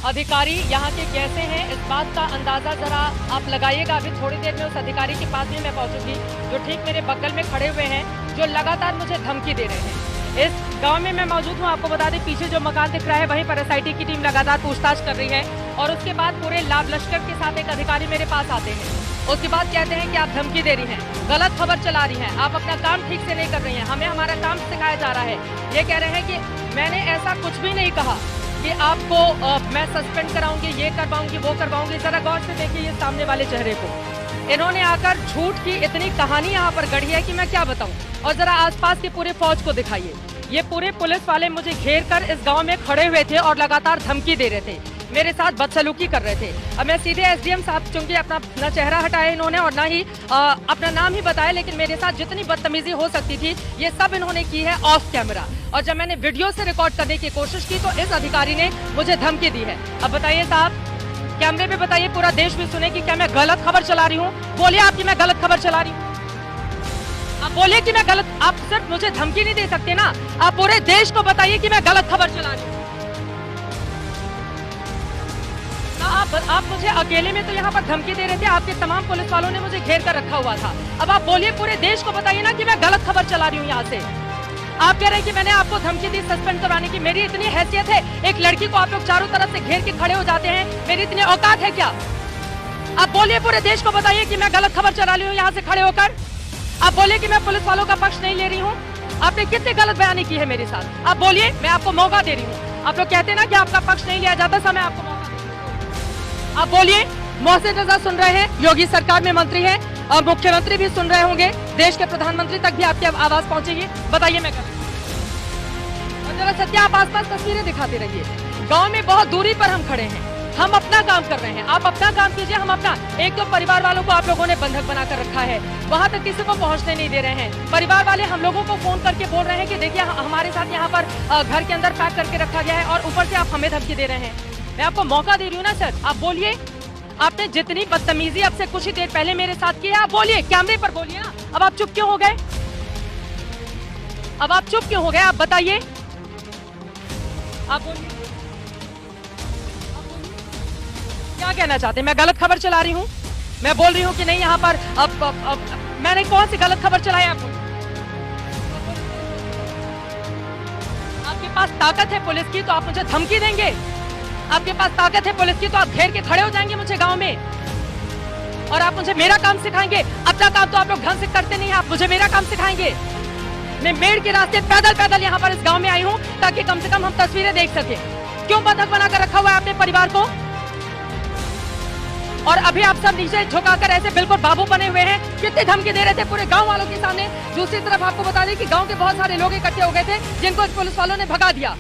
अधिकारी यहाँ के कैसे हैं इस बात का अंदाजा जरा आप लगाइएगा। अभी थोड़ी देर में उस अधिकारी के पास भी मैं पहुंचूंगी जो ठीक मेरे बगल में खड़े हुए हैं, जो लगातार मुझे धमकी दे रहे हैं। इस गांव में मैं मौजूद हूँ। आपको बता दें पीछे जो मकान दिख रहा है वहीं पर एसआईटी की टीम लगातार पूछताछ कर रही है और उसके बाद पूरे लाभ लश्कर के साथ एक अधिकारी मेरे पास आते हैं। उसके बाद कहते हैं कि आप धमकी दे रही हैं, गलत खबर चला रही हैं, आप अपना काम ठीक से नहीं कर रही हैं, हमें हमारा काम सिखाया जा रहा है। ये कह रहे हैं कि मैंने ऐसा कुछ भी नहीं कहा कि आपको मैं सस्पेंड कराऊंगी, ये करवाऊंगी, वो करवाऊंगी। जरा गौर से देखिए ये सामने वाले चेहरे को। इन्होंने आकर झूठ की इतनी कहानी यहाँ पर गढ़ी है कि मैं क्या बताऊं। और जरा आसपास की पूरे फौज को दिखाइए। ये पूरे पुलिस वाले मुझे घेर कर इस गांव में खड़े हुए थे और लगातार धमकी दे रहे थे, मेरे साथ बदसलूकी कर रहे थे। अब मैं सीधे एसडीएम साहब, चूंकि अपना चेहरा हटाया इन्होंने और ना ही अपना नाम ही बताया, लेकिन मेरे साथ जितनी बदतमीजी हो सकती थी ये सब इन्होंने की है ऑफ कैमरा। और जब मैंने वीडियो से रिकॉर्ड करने की कोशिश की तो इस अधिकारी ने मुझे धमकी दी है। अब बताइए साहब, कैमरे पे बताइए, पूरा देश भी सुने कि क्या मैं गलत खबर चला रही हूँ। बोलिए आपकी मैं गलत खबर चला रही हूँ। आप बोलिए कि मैं गलत, आप सिर्फ मुझे धमकी नहीं दे सकते ना, आप पूरे देश को बताइए कि मैं गलत खबर चला रही हूँ। आप मुझे अकेले में तो यहाँ पर धमकी दे रहे थे, आपके तमाम पुलिस वालों ने मुझे घेर कर रखा हुआ था। अब आप बोलिए पूरे देश को बताइए ना कि मैं गलत खबर चला रही हूँ यहाँ से। आप कह रहे हैं कि मैंने आपको धमकी दी सस्पेंड करवाने की। मेरी इतनी हैसियत है, एक लड़की को आप लोग चारों तरफ से घेर के खड़े हो जाते हैं, मेरी इतनी औकात है क्या? आप बोलिए पूरे देश को बताइए कि मैं गलत खबर चला रही हूँ यहाँ से खड़े होकर। आप बोलिए कि मैं पुलिस वालों का पक्ष नहीं ले रही हूँ। आपने कितनी गलत बयानी की है मेरे साथ, आप बोलिए, मैं आपको मौका दे रही हूँ। आप लोग कहते हैं ना कि आपका पक्ष नहीं लिया जाता, समय आपको मौका दे रही हूँ। आप बोलिए। मोहसिन रजा सुन रहे हैं, योगी सरकार में मंत्री हैं और मुख्यमंत्री भी सुन रहे होंगे, देश के प्रधानमंत्री तक भी आपकी आवाज पहुंचेगी। बताइए मैं गलत। और जरा सत्या आप आसपास तस्वीरें दिखाते रहिए। गांव में बहुत दूरी पर हम खड़े हैं, हम अपना काम कर रहे हैं, आप अपना काम कीजिए, हम अपना। एक तो परिवार वालों को आप लोगों ने बंधक बनाकर रखा है, वहां तक किसी को पहुंचने नहीं दे रहे हैं। परिवार वाले हम लोगों को फोन करके बोल रहे हैं कि देखिए हमारे साथ यहाँ पर घर के अंदर पैक करके रखा गया है और ऊपर से आप हमें धमकी दे रहे हैं। मैं आपको मौका दे रही हूँ ना सर, आप बोलिए। आपने जितनी बदतमीजी अब से कुछ ही देर पहले मेरे साथ की है, आप बोलिए, कैमरे पर बोलिए ना। अब आप चुप क्यों हो गए? अब आप चुप क्यों हो गए? आप बताइए, आप बोलिए। क्या कहना चाहते हैं? मैं गलत खबर चला रही हूँ? मैं बोल रही हूँ कि नहीं यहाँ पर अब मैंने कौन सी गलत खबर चलाई? आपको आपके पास ताकत है पुलिस की तो आप मुझे धमकी देंगे? आपके पास ताकत है पुलिस की तो आप घेर के खड़े हो जाएंगे मुझे गांव में और आप मुझे मेरा काम सिखाएंगे? अपना काम तो आप लोग ढंग से करते नहीं, आप मुझे मेरा काम सिखाएंगे? मैं मेड़ के रास्ते पैदल यहाँ पर इस गांव में आई हूँ ताकि कम से कम हम तस्वीरें देख सके। क्यों बंधक बनाकर रखा हुआ है आपने परिवार को? और अभी आप सब नीचे झुकाकर ऐसे बिल्कुल बाबू बने हुए हैं, कितनी धमकी दे रहे थे पूरे गांव वालों के सामने। दूसरी तरफ आपको बता दें कि गांव के बहुत सारे लोग इकट्ठे हो गए थे जिनको पुलिस वालों ने भगा दिया।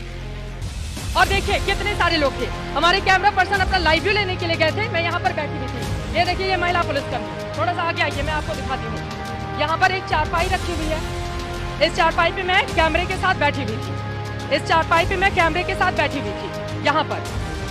और देखिए कितने सारे लोग थे। हमारे कैमरा पर्सन अपना लाइव व्यू लेने के लिए गए थे, मैं यहाँ पर बैठी हुई थी। ये देखिए ये महिला पुलिसकर्मी, थोड़ा सा आगे आइए मैं आपको दिखाती हूँ। यहाँ पर एक चारपाई रखी हुई है, इस चारपाई पे मैं कैमरे के साथ बैठी हुई थी, इस चारपाई पे मैं कैमरे के साथ बैठी हुई थी यहाँ पर,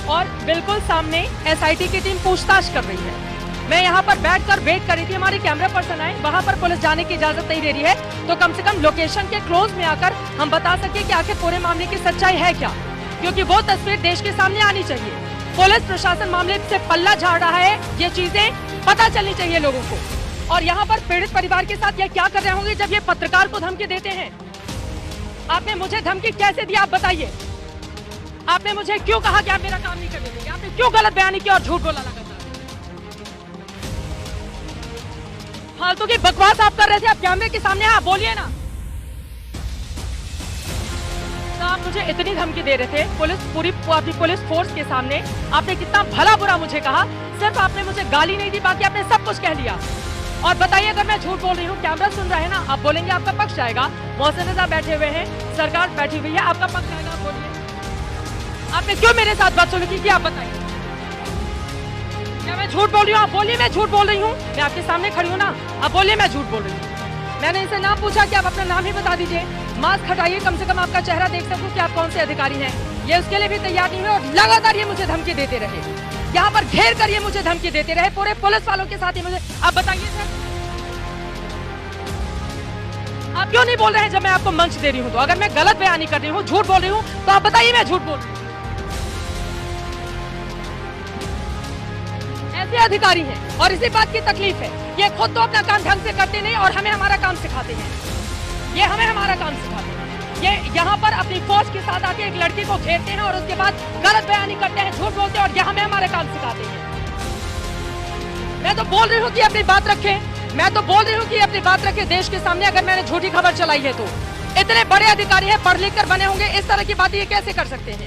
और बिल्कुल सामने एसआईटी की टीम पूछताछ कर रही है। मैं यहाँ पर बैठकर वेट कर रही थी, हमारे कैमरा पर्सन आए, वहाँ पर पुलिस जाने की इजाजत नहीं दे रही है तो कम से कम लोकेशन के क्लोज में आकर हम बता सके कि आखिर पूरे मामले की सच्चाई है क्या, क्योंकि वो तस्वीर देश के सामने आनी चाहिए। पुलिस प्रशासन मामले से पल्ला झाड़ रहा है, ये चीजें पता चलनी चाहिए लोगों को। और यहाँ पर पीड़ित परिवार के साथ ये क्या कर रहे होंगे जब ये पत्रकार को धमकी देते हैं? आपने मुझे धमकी कैसे दी आप बताइए? आपने मुझे क्यों कहा कि आप मेरा काम नहीं करने देंगे? आपने क्यों गलत बयानी की और झूठ बोला लगातार? फालतू की बकवास आप कर रहे थे, आप कैमरे के सामने आप बोलिए ना। तो आप मुझे इतनी धमकी दे रहे थे पूरी पुलिस फोर्स के सामने, आपने कितना भला बुरा मुझे कहा, सिर्फ आपने मुझे गाली नहीं दी, बाकी आपने सब कुछ कह लिया। और बताइए अगर मैं झूठ बोल रही हूँ, कैमरा सुन रहा है ना, आप बोलेंगे आपका पक्ष आएगा। मोहसिन रजा बैठे हुए हैं, सरकार बैठी हुई है, आपका पक्ष आएगा, आप बोलिए। आपने क्यों मेरे साथ बदसलूकी की? आप बताइए, क्या मैं झूठ बोल रही हूँ? आप बोलिए मैं झूठ बोल रही हूँ, मैं आपके सामने खड़ी हूँ ना, आप बोलिए मैं झूठ बोल रही हूँ। मैंने इनसे नाम पूछा कि आप अपना नाम ही बता दीजिए, मास्क हटाइए, कम से कम आपका चेहरा देख सकूं कि आप कौन से अधिकारी हैं। ये उसके लिए भी तैयार नहीं हुए और लगातार ये मुझे धमकी देते रहे, यहाँ पर घेर कर ये मुझे धमकी देते रहे पूरे पुलिस वालों के साथ ही मुझे। आप बताइए सर, आप क्यों नहीं बोल रहे हैं जब मैं आपको मंच दे रही हूँ? तो अगर मैं गलत बयानी कर रही हूँ, झूठ बोल रही हूँ, तो आप बताइए मैं झूठ बोल रही हूँ। ऐसे अधिकारी हैं और इसी बात की तकलीफ है, ये खुद तो अपना काम ढंग से करते नहीं और हमें हमारा काम सिखाते हैं। ये हमें हमारा काम सिखाते हैं। ये यहाँ पर अपनी फौज के साथ आके एक लड़की को घेरते हैं और उसके बाद गलत बयानी करते हैं, झूठ बोलते हैं और ये हमें हमारे काम सिखाते हैं। मैं तो बोल रही हूँ कि अपनी बात रखें, मैं तो बोल रही हूँ कि अपनी बात रखें देश के सामने। अगर मैंने झूठी खबर चलाई है तो इतने बड़े अधिकारी हैं, पढ़ लिख कर बने होंगे, इस तरह की बातें ये कैसे कर सकते हैं?